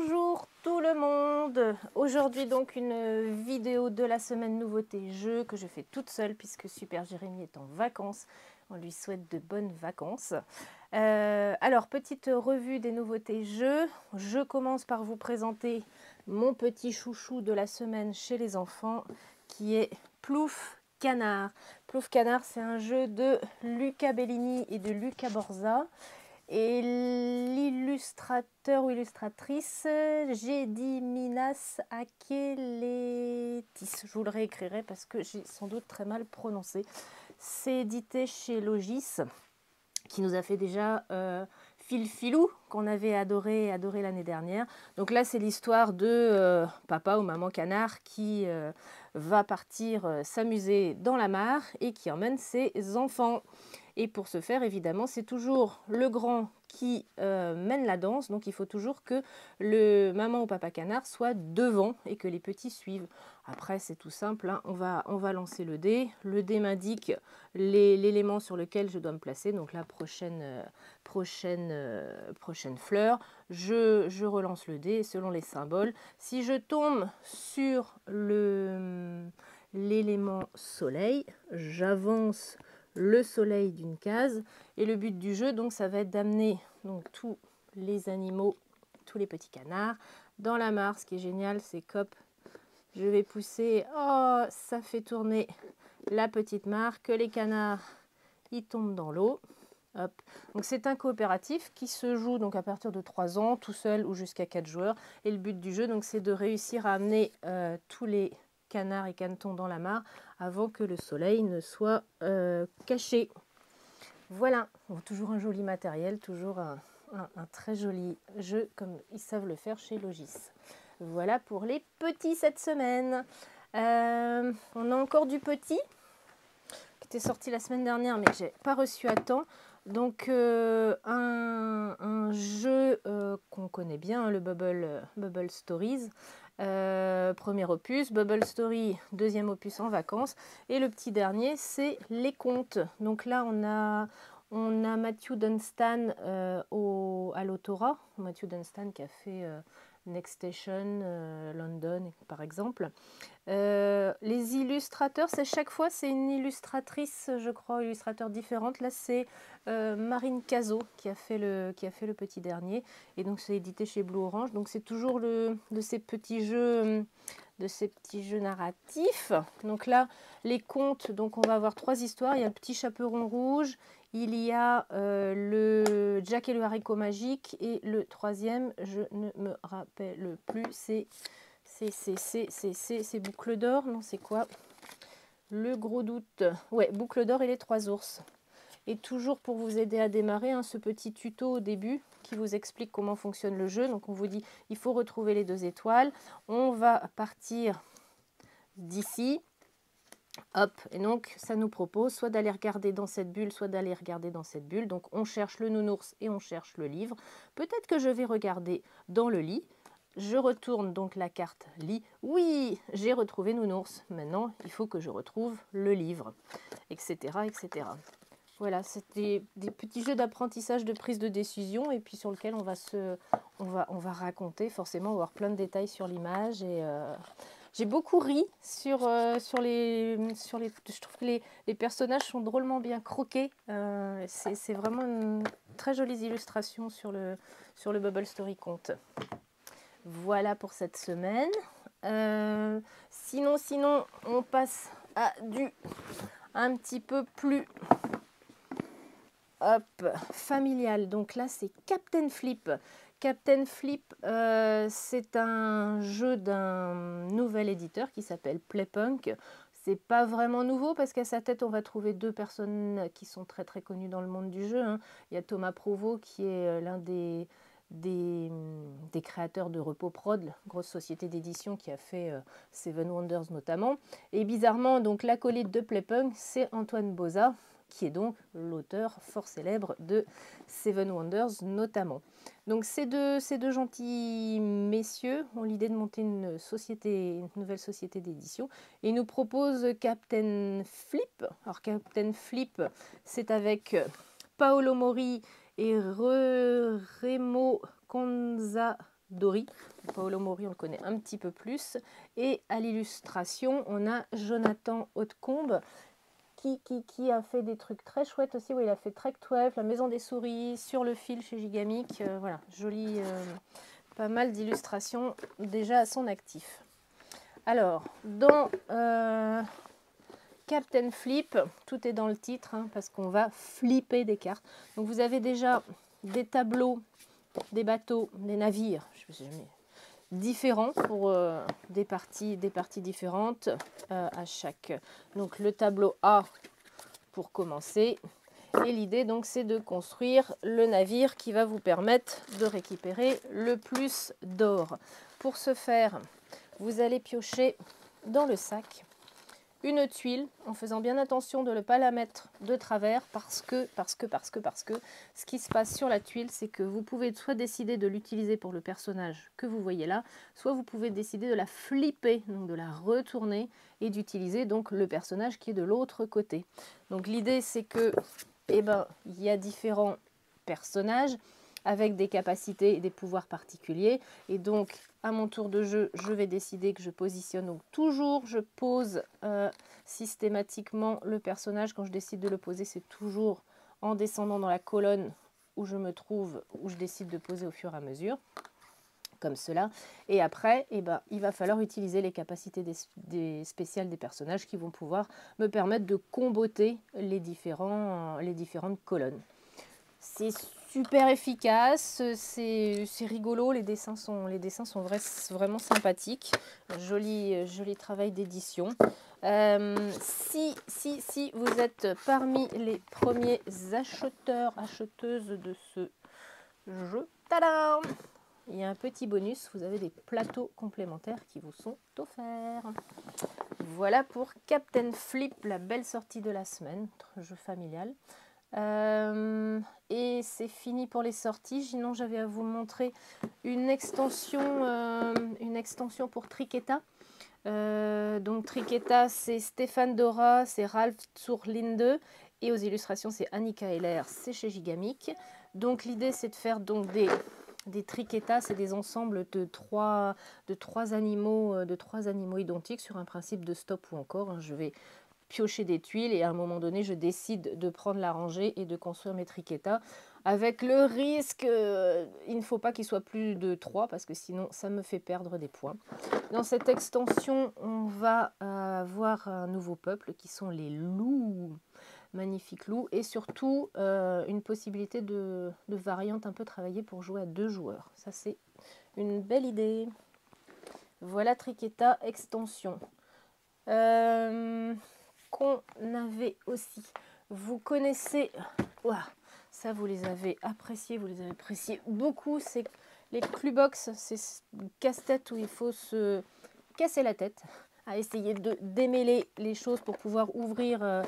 Bonjour tout le monde. Aujourd'hui donc une vidéo de la semaine nouveauté jeux que je fais toute seule puisque Super Jérémy est en vacances. On lui souhaite de bonnes vacances. Alors petite revue des nouveautés jeux. Je commence par vous présenter mon petit chouchou de la semaine chez les enfants qui est Plouf Canard. Plouf Canard, c'est un jeu de Luca Bellini et de Luca Borza. Et l'illustrateur ou illustratrice, Gediminas Akeletis. Je vous le réécrirai parce que j'ai sans doute très mal prononcé. C'est édité chez Logis, qui nous a fait déjà Fil Filou, qu'on avait adoré l'année dernière. Donc là, c'est l'histoire de papa ou maman canard qui va partir s'amuser dans la mare et qui emmène ses enfants. Et pour ce faire, évidemment, c'est toujours le grand qui mène la danse. Donc, il faut toujours que le maman ou papa canard soit devant et que les petits suivent. Après, c'est tout simple, hein. On va lancer le dé. Le dé m'indique l'élément sur lequel je dois me placer. Donc, la prochaine fleur. Je relance le dé selon les symboles. Si je tombe sur l'élément soleil, j'avance le soleil d'une case et le but du jeu donc ça va être d'amener donc tous les animaux, tous les petits canards dans la mare. Ce qui est génial, c'est qu'hop, je vais pousser, oh ça fait tourner la petite mare, que les canards ils tombent dans l'eau. Hop. Donc c'est un coopératif qui se joue donc à partir de 3 ans, tout seul ou jusqu'à 4 joueurs. Et le but du jeu donc c'est de réussir à amener tous les canards et canetons dans la mare avant que le soleil ne soit caché. Voilà, donc, toujours un joli matériel, toujours un très joli jeu comme ils savent le faire chez Logis. Voilà pour les petits cette semaine. On a encore du petit qui était sorti la semaine dernière mais j'ai pas reçu à temps. Donc un jeu qu'on connaît bien, le Bubble Stories. Premier opus, Bubble Story, deuxième opus en vacances. Et le petit dernier, c'est les contes. Donc là, on a Matthew Dunstan à l'autorat. Matthew Dunstan qui a fait Next Station, London, par exemple. Les illustrateurs, c'est chaque fois, c'est une illustratrice, je crois, illustrateur différente. Là, c'est Marine Cazot qui a fait le petit dernier. Et donc, c'est édité chez Blue Orange. Donc, c'est toujours de ces petits jeux narratifs. Donc là, les contes, donc on va avoir 3 histoires. Il y a le petit chaperon rouge, il y a le Jack et le haricot magique, et le troisième, je ne me rappelle plus, c'est Boucle d'or, non c'est quoi? Le gros doute. Ouais, Boucle d'or et les 3 ours. Et toujours pour vous aider à démarrer, hein, ce petit tuto au début qui vous explique comment fonctionne le jeu. Donc on vous dit, il faut retrouver les 2 étoiles. On va partir d'ici. Hop, et donc ça nous propose soit d'aller regarder dans cette bulle, soit d'aller regarder dans cette bulle. Donc on cherche le nounours et on cherche le livre. Peut-être que je vais regarder dans le lit. Je retourne donc la carte lit. Oui, j'ai retrouvé nounours. Maintenant, il faut que je retrouve le livre, etc. etc. Voilà, c'est des petits jeux d'apprentissage de prise de décision et puis sur lequel on va raconter. Forcément, on va avoir plein de détails sur l'image et j'ai beaucoup ri sur les. Je trouve que les personnages sont drôlement bien croqués. C'est vraiment une très jolie illustration sur le Bubble Story Conte. Voilà pour cette semaine. Sinon, on passe à un petit peu plus familial. Donc là, c'est Captain Flip. Captain Flip, c'est un jeu d'un nouvel éditeur qui s'appelle Playpunk. C'est pas vraiment nouveau parce qu'à sa tête, on va trouver 2 personnes qui sont très très connues dans le monde du jeu, hein. Il y a Thomas Provost qui est l'un des créateurs de Repos Prod, grosse société d'édition qui a fait Seven Wonders notamment. Et bizarrement, donc l'acolyte de Playpunk, c'est Antoine Bauza, qui est donc l'auteur fort célèbre de Seven Wonders notamment. Donc ces deux gentils messieurs ont l'idée de monter une nouvelle société d'édition et ils nous proposent Captain Flip. Alors Captain Flip, c'est avec Paolo Mori et Remo Conza Dori. Paolo Mori, on le connaît un petit peu plus. Et à l'illustration, on a Jonathan Hautecombe qui a fait des trucs très chouettes aussi. Oui, il a fait Trek 12, La Maison des Souris, Sur le fil chez Gigamic. Voilà, joli, pas mal d'illustrations déjà à son actif. Alors, dans Captain Flip, tout est dans le titre, hein, parce qu'on va flipper des cartes. Donc vous avez déjà des tableaux, des bateaux, des navires, différents pour des parties différentes à chaque. Donc le tableau A pour commencer. Et l'idée donc c'est de construire le navire qui va vous permettre de récupérer le plus d'or. Pour ce faire, vous allez piocher dans le sac une tuile en faisant bien attention de ne pas la mettre de travers parce que ce qui se passe sur la tuile, c'est que vous pouvez soit décider de l'utiliser pour le personnage que vous voyez là, soit vous pouvez décider de la flipper, donc de la retourner et d'utiliser donc le personnage qui est de l'autre côté. Donc l'idée c'est que il y a différents personnages avec des capacités et des pouvoirs particuliers. Et donc, à mon tour de jeu, je vais décider que je positionne. Donc, toujours, je pose systématiquement le personnage. Quand je décide de le poser, c'est toujours en descendant dans la colonne où je me trouve, où je décide de poser au fur et à mesure, comme cela. Et après, il va falloir utiliser les capacités des spéciales des personnages qui vont pouvoir me permettre de comboter les différentes colonnes. C'est super efficace, c'est rigolo, les dessins sont vraiment sympathiques. Joli travail d'édition. Si vous êtes parmi les premiers acheteuses de ce jeu, tadam, il y a un petit bonus, vous avez des plateaux complémentaires qui vous sont offerts. Voilà pour Captain Flip, la belle sortie de la semaine, jeu familial. Et c'est fini pour les sorties. Sinon, j'avais à vous montrer une extension pour Triqueta. Donc Triqueta, c'est Stéphane Dora, c'est Ralph Zurlinde et aux illustrations, c'est Annika Heller, c'est chez Gigamic. Donc l'idée, c'est de faire donc des Triquetas, c'est des ensembles de trois animaux identiques sur un principe de stop ou encore. Je vais piocher des tuiles et à un moment donné je décide de prendre la rangée et de construire mes triquetas avec le risque, il ne faut pas qu'il soit plus de 3 parce que sinon ça me fait perdre des points. Dans cette extension on va avoir un nouveau peuple qui sont les loups, magnifiques loups, et surtout une possibilité de variante un peu travaillée pour jouer à 2 joueurs. Ça c'est une belle idée. Voilà Triqueta extension. Qu'on avait aussi. Vous connaissez, ça vous les avez appréciés, beaucoup, c'est les Clubox, c'est casse-tête où il faut se casser la tête à essayer de démêler les choses pour pouvoir ouvrir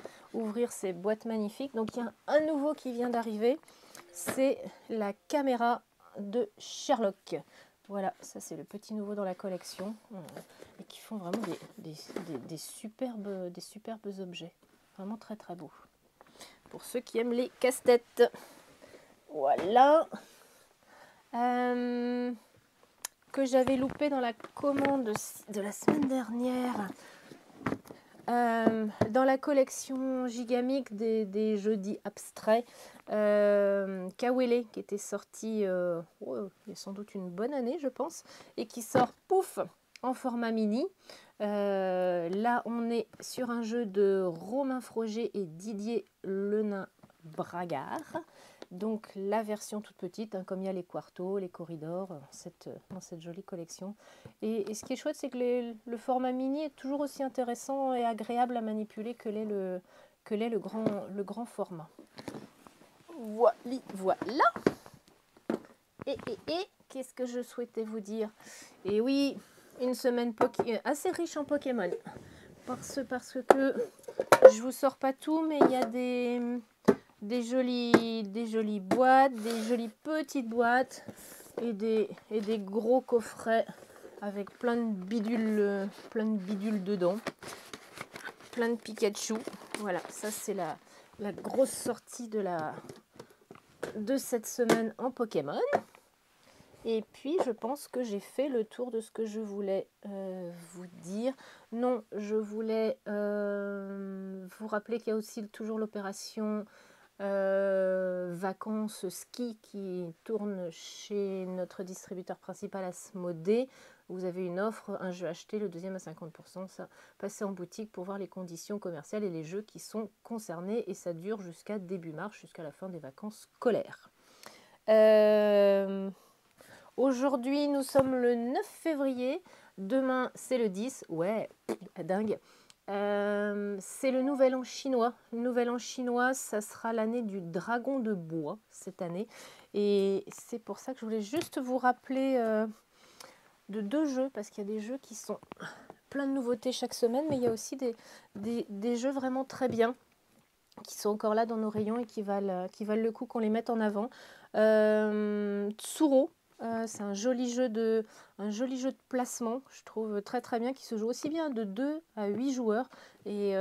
ces boîtes magnifiques. Donc il y a un nouveau qui vient d'arriver, c'est la caméra de Sherlock. Voilà, ça c'est le petit nouveau dans la collection et qui font vraiment des superbes objets. Vraiment très très beaux. Pour ceux qui aiment les casse-têtes. Voilà. Que j'avais loupé dans la commande de la semaine dernière. Dans la collection Gigamic des jeux dits abstraits, Kawele qui était sorti il y a sans doute une bonne année je pense, et qui sort pouf en format mini. Là on est sur un jeu de Romain Froger et Didier Lenain Bragard, donc la version toute petite, hein, comme il y a les quartos, les corridors dans cette jolie collection. Et ce qui est chouette, c'est que le format mini est toujours aussi intéressant et agréable à manipuler que l'est le grand format. Voilà. Et qu'est-ce que je souhaitais vous dire? Et oui, une semaine assez riche en Pokémon. Parce que je vous sors pas tout, mais il y a des jolies boîtes, des jolies petites boîtes et des gros coffrets avec plein de bidules dedans, plein de Pikachu. Voilà, ça c'est la grosse sortie de cette semaine en Pokémon. Et puis, je pense que j'ai fait le tour de ce que je voulais vous dire. Non, je voulais vous rappeler qu'il y a aussi toujours l'opération vacances ski qui tourne chez notre distributeur principal Asmodée. Vous avez une offre, un jeu acheté, le deuxième à 50%. Ça, passez en boutique pour voir les conditions commerciales et les jeux qui sont concernés. Et ça dure jusqu'à début mars, jusqu'à la fin des vacances scolaires. Aujourd'hui, nous sommes le 9 février. Demain, c'est le 10. Ouais, dingue. C'est le nouvel an chinois. Le nouvel an chinois, ça sera l'année du dragon de bois cette année. Et c'est pour ça que je voulais juste vous rappeler de 2 jeux, parce qu'il y a des jeux qui sont plein de nouveautés chaque semaine, mais il y a aussi des jeux vraiment très bien qui sont encore là dans nos rayons et qui valent le coup qu'on les mette en avant. Tsuro, c'est un joli jeu de placement, je trouve très très bien, qui se joue aussi bien de 2 à 8 joueurs. Et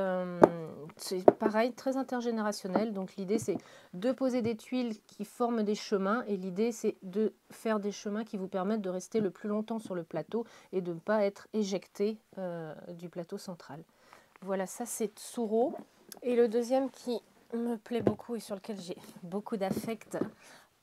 c'est pareil, très intergénérationnel. Donc l'idée c'est de poser des tuiles qui forment des chemins. Et l'idée c'est de faire des chemins qui vous permettent de rester le plus longtemps sur le plateau et de ne pas être éjecté du plateau central. Voilà, ça c'est Tsuro. Et le deuxième qui me plaît beaucoup et sur lequel j'ai beaucoup d'affect,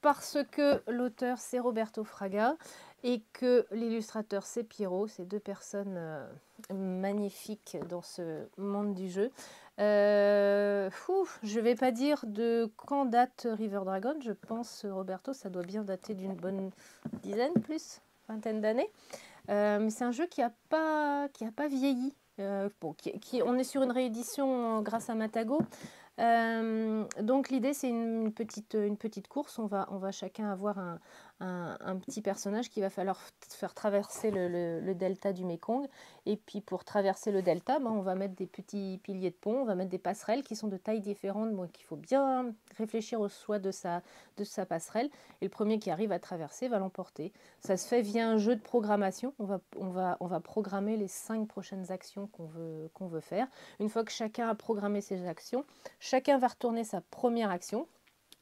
parce que l'auteur c'est Roberto Fraga et que l'illustrateur c'est Pierrot, ces 2 personnes magnifiques dans ce monde du jeu. Je ne vais pas dire de quand date River Dragon, je pense Roberto, ça doit bien dater d'une bonne dizaine, plus, vingtaine d'années. Mais c'est un jeu qui n'a pas vieilli. On est sur une réédition grâce à Matago. Donc l'idée c'est une petite course. On va chacun avoir un petit personnage qu'il va falloir faire traverser le delta du Mékong. Et puis pour traverser le delta, on va mettre des petits piliers de pont, on va mettre des passerelles qui sont de tailles différentes. Donc il faut bien réfléchir au choix de sa passerelle. Et le premier qui arrive à traverser va l'emporter. Ça se fait via un jeu de programmation. On va programmer les 5 prochaines actions qu'on veut faire. Une fois que chacun a programmé ses actions, chacun va retourner sa première action.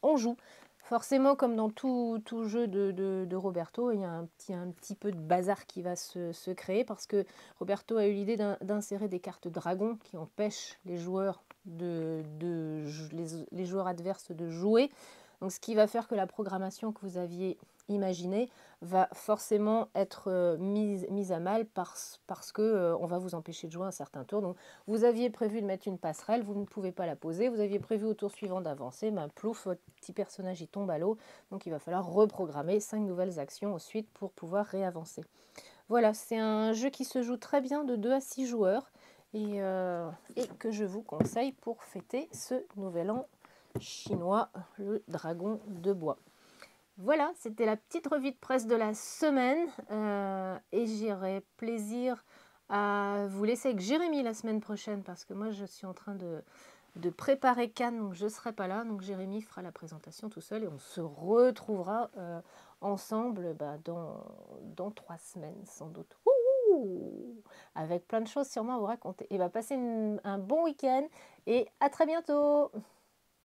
On joue. Forcément, comme dans tout jeu de Roberto, il y a un petit peu de bazar qui va se créer parce que Roberto a eu l'idée d'insérer des cartes dragons qui empêchent les joueurs, les joueurs adverses de jouer. Donc, ce qui va faire que la programmation que vous aviez imaginée va forcément être mise à mal parce que on va vous empêcher de jouer un certain tour. Donc, vous aviez prévu de mettre une passerelle, vous ne pouvez pas la poser. Vous aviez prévu au tour suivant d'avancer, plouf, votre petit personnage il tombe à l'eau. Donc, il va falloir reprogrammer 5 nouvelles actions ensuite pour pouvoir réavancer. Voilà, c'est un jeu qui se joue très bien de 2 à 6 joueurs et que je vous conseille pour fêter ce nouvel an chinois, le dragon de bois. Voilà, c'était la petite revue de presse de la semaine et j'aurai plaisir à vous laisser avec Jérémy la semaine prochaine parce que moi je suis en train de préparer Cannes, donc je ne serai pas là, donc Jérémy fera la présentation tout seul et on se retrouvera ensemble dans 3 semaines sans doute. Avec plein de choses sûrement à vous raconter. Et passez un bon week-end et à très bientôt.